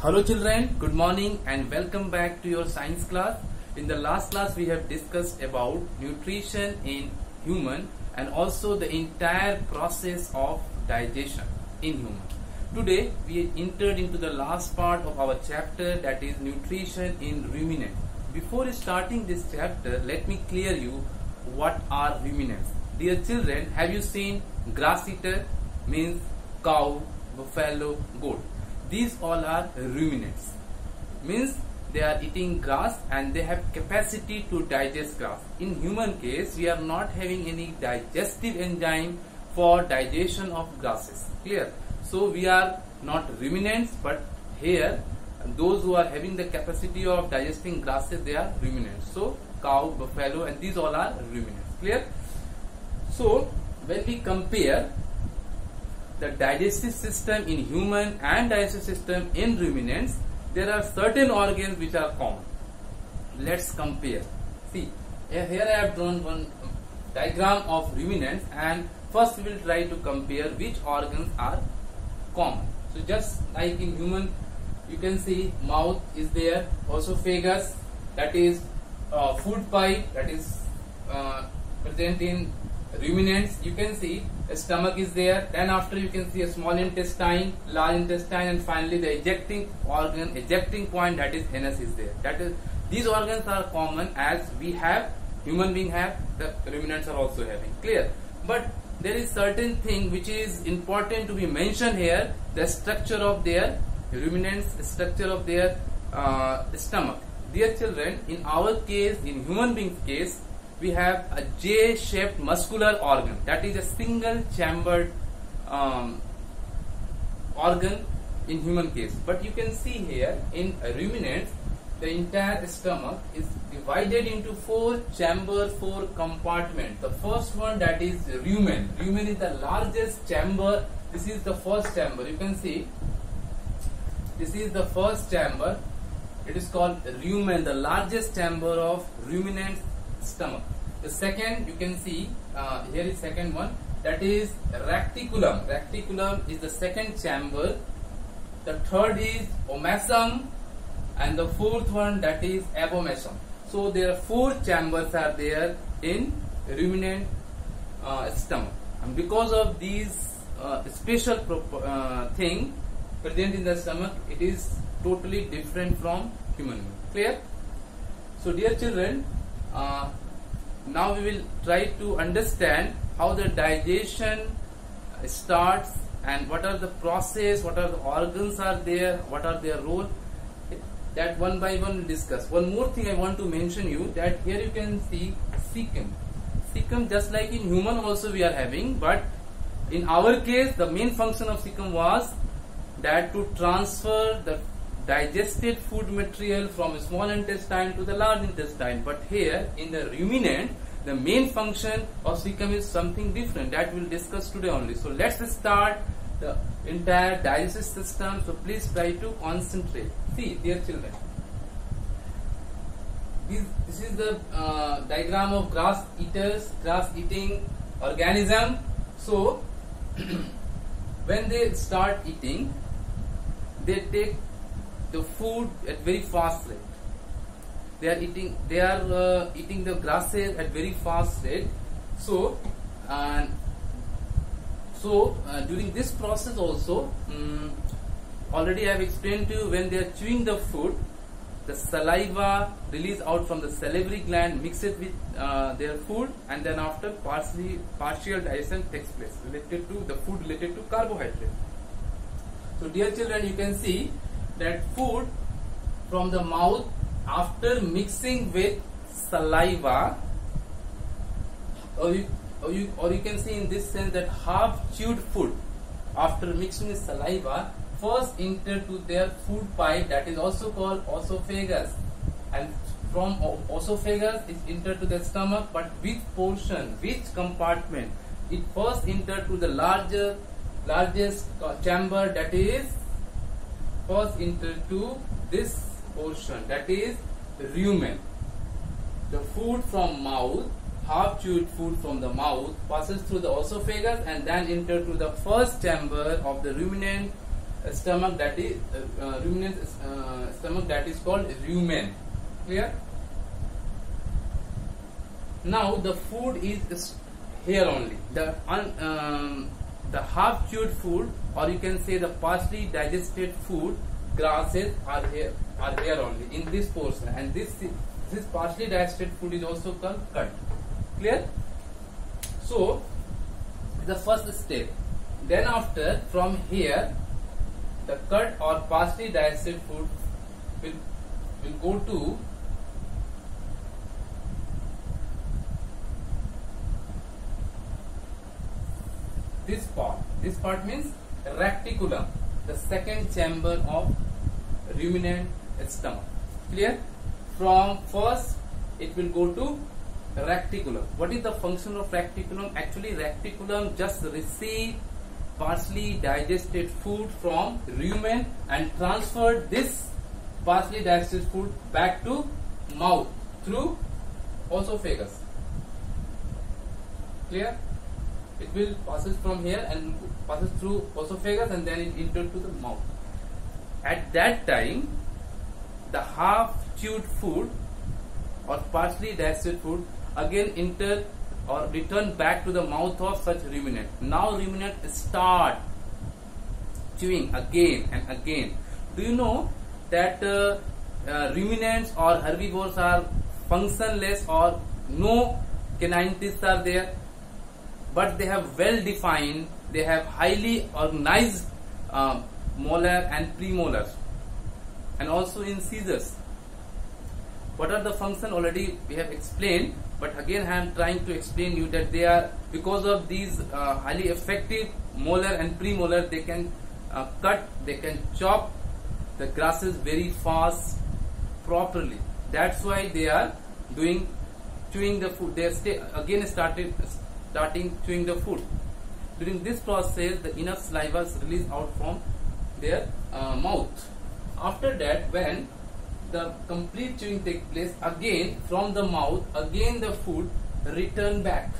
Hello children, good morning and welcome back to your science class. In the last class we have discussed about nutrition in human and also the entire process of digestion in human. Today we entered into the last part of our chapter, that is nutrition in ruminants. Before starting this chapter, let me clear you what are ruminants. Dear children, have you seen grass eater? Means cow, buffalo, goat. These all are ruminants. Means they are eating grass and they have capacity to digest grass. In human case, we are not having any digestive enzyme for digestion of grasses. Clear? So we are not ruminants, but here those who are having the capacity of digesting grasses, they are ruminants. So cow, buffalo, and these all are ruminants. Clear? So when we compare the digestive system in human and digestive system in ruminants, there are certain organs which are common. Let's compare. See, here I have drawn one diagram of ruminants, and first we will try to compare which organs are common. So just like in human, you can see mouth is there, esophagus, that is food pipe, that is present in ruminants. You can see a stomach is there, then after you can see a small intestine, large intestine, and finally the ejecting organ, ejecting point, that is anus is there. That is, these organs are common as we have, human being have, the ruminants are also having. Clear? But there is certain thing which is important to be mentioned here, the structure of their ruminants, structure of their stomach. Dear children, in our case, in human being's case, we have a J-shaped muscular organ, that is a single chambered organ in human case. But you can see here in ruminants, the entire stomach is divided into 4 chambers, 4 compartments. The first one, that is rumen. Rumen is the largest chamber. This is the first chamber. You can see this is the first chamber. It is called rumen, the largest chamber of ruminant stomach. The second, you can see here is second one, that is reticulum. Reticulum is the second chamber. The third is omasum, and the fourth one, that is abomasum. So there are 4 chambers are there in ruminant stomach, and because of these special thing present in the stomach, it is totally different from human being. Clear? So dear children, now we will try to understand how the digestion starts and what are the process, what are the organs are there, what are their role. That one by one we'll discuss. One more thing I want to mention you, that here you can see cecum. Cecum, just like in human also we are having, but in our case the main function of cecum was that to transfer the digested food material from a small intestine to the large intestine. But here in the ruminant, the main function of cecum is something different, that we will discuss today only. So let's start the entire digestive system. So please try to concentrate. See, dear children, this is the diagram of grass eaters, grass eating organism. So when they start eating, they take the food at very fast rate. They are eating the grasses at very fast rate. So during this process also, already I have explained to you, when they are chewing the food, the saliva released out from the salivary gland mixes with their food, and then after partial digestion takes place related to the food related to carbohydrate. So dear children, you can see that food from the mouth, after mixing with saliva, or you can see in this sense that half chewed food after mixing with saliva first enter to their food pipe, that is also called esophagus, and from esophagus it enter to the stomach. But which portion, which compartment? It first enter to the largest chamber, that is first enter to this portion, that is rumen. The food from mouth, half chewed food from the mouth, passes through the esophagus and then enter to the first chamber of the ruminant stomach, that is ruminant stomach, that is called rumen. Clear? Now the food is here only. The half chewed food, or you can say the partially digested food, grasses are here only in this portion, and this partially digested food is also called cut. Clear? So the first step. Then after, from here, the cut or partially digested food will go to this part. This part means reticulum, the second chamber of ruminant stomach. Clear? From first it will go to reticulum. What is the function of reticulum? Actually, reticulum just receive partially digested food from rumen and transferred this partially digested food back to mouth through esophagus. Clear? It will passes from here and passes through esophagus and then it enters to the mouth. At that time, the half chewed food or partially digested food again enter or return back to the mouth of such ruminant. Now ruminant start chewing again and again. Do you know that ruminants or herbivores are functionless, or no canine teeth are there, but they have well defined, they have highly organized molar and premolars, and also incisors. What are the functions? Already we have explained, but again I am trying to explain you that they are, because of these highly effective molar and premolar, they can cut, they can chop the grasses very fast, properly. That's why they are chewing the food. They are starting chewing the food. During this process, the enough saliva is released out from their mouth. After that, when the complete chewing takes place, again from the mouth, again the food return back,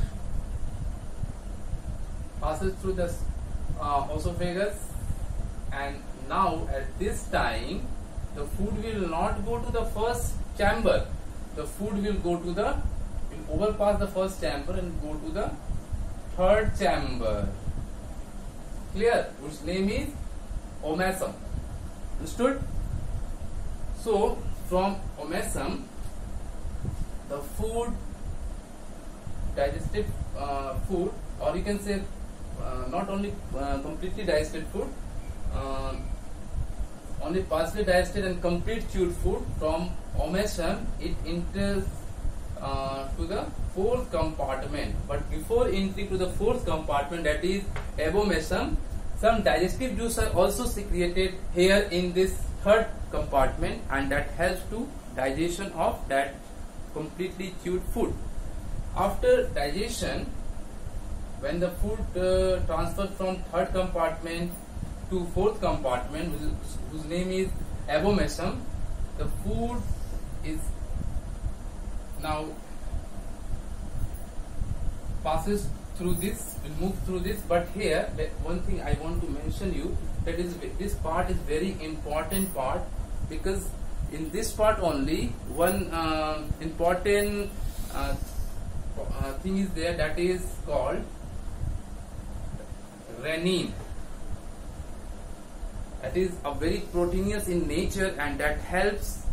passes through the esophagus, and now at this time the food will not go to the first chamber. The food will go to will overpass the first chamber and go to the third chamber. Clear? Whose name is omasum. Understood? So from omasum, the food, digested food, or you can say not only completely digested food, only partially digested and complete chewed food, from omasum it enters to the fourth compartment. But before entering to the fourth compartment, that is abomasum, some digestive juice are also secreted here in this third compartment, and that helps to digestion of that completely chewed food. After digestion, when the food transfers from third compartment to fourth compartment, whose name is abomasum, the food is now passes through this, will move through this. But here one thing I want to mention you, that is, this part is very important part, because in this part only one important thing is there, that is called rennin. That is a very proteinous in nature, and that helps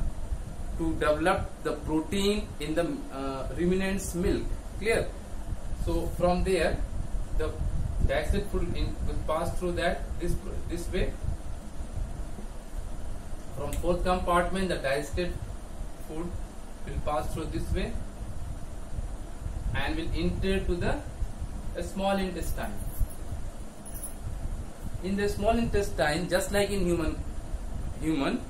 to develop the protein in the ruminant's milk. Clear? So from there, the digested food will pass through this way. From fourth compartment, the digested food will pass through this way and will enter to the small intestine. In the small intestine, just like in human,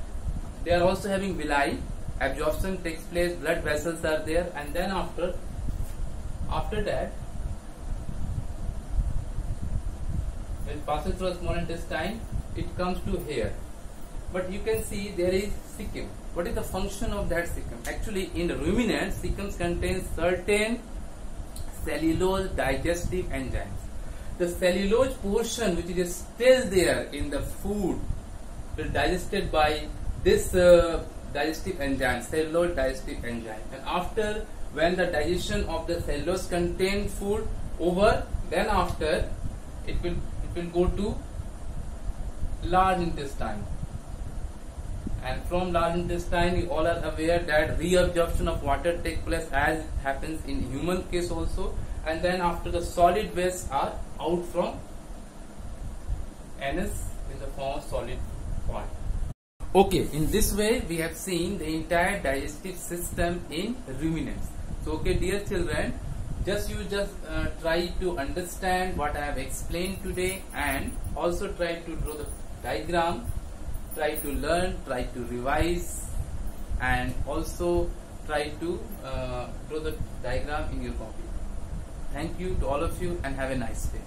they are also having villi. Absorption takes place, blood vessels are there, and then after that, when it passes through a small intestine, it comes to here. But you can see there is cecum. What is the function of that cecum? Actually, in ruminants, cecum contains certain cellulose digestive enzymes. the cellulose portion which is still there in the food will digested by this digestive enzyme, cellulose digestive enzyme. And after, when the digestion of the cellulose contained food over, then after it will go to large intestine. And from large intestine, you all are aware that reabsorption of water takes place as it happens in human case also. And then after, the solid wastes are out from anus in the form of solid part. Okay, in this way we have seen the entire digestive system in ruminants. So okay, dear children, just try to understand what I have explained today, and also try to draw the diagram, try to learn, try to revise, and also try to draw the diagram in your copy. Thank you to all of you, and have a nice day.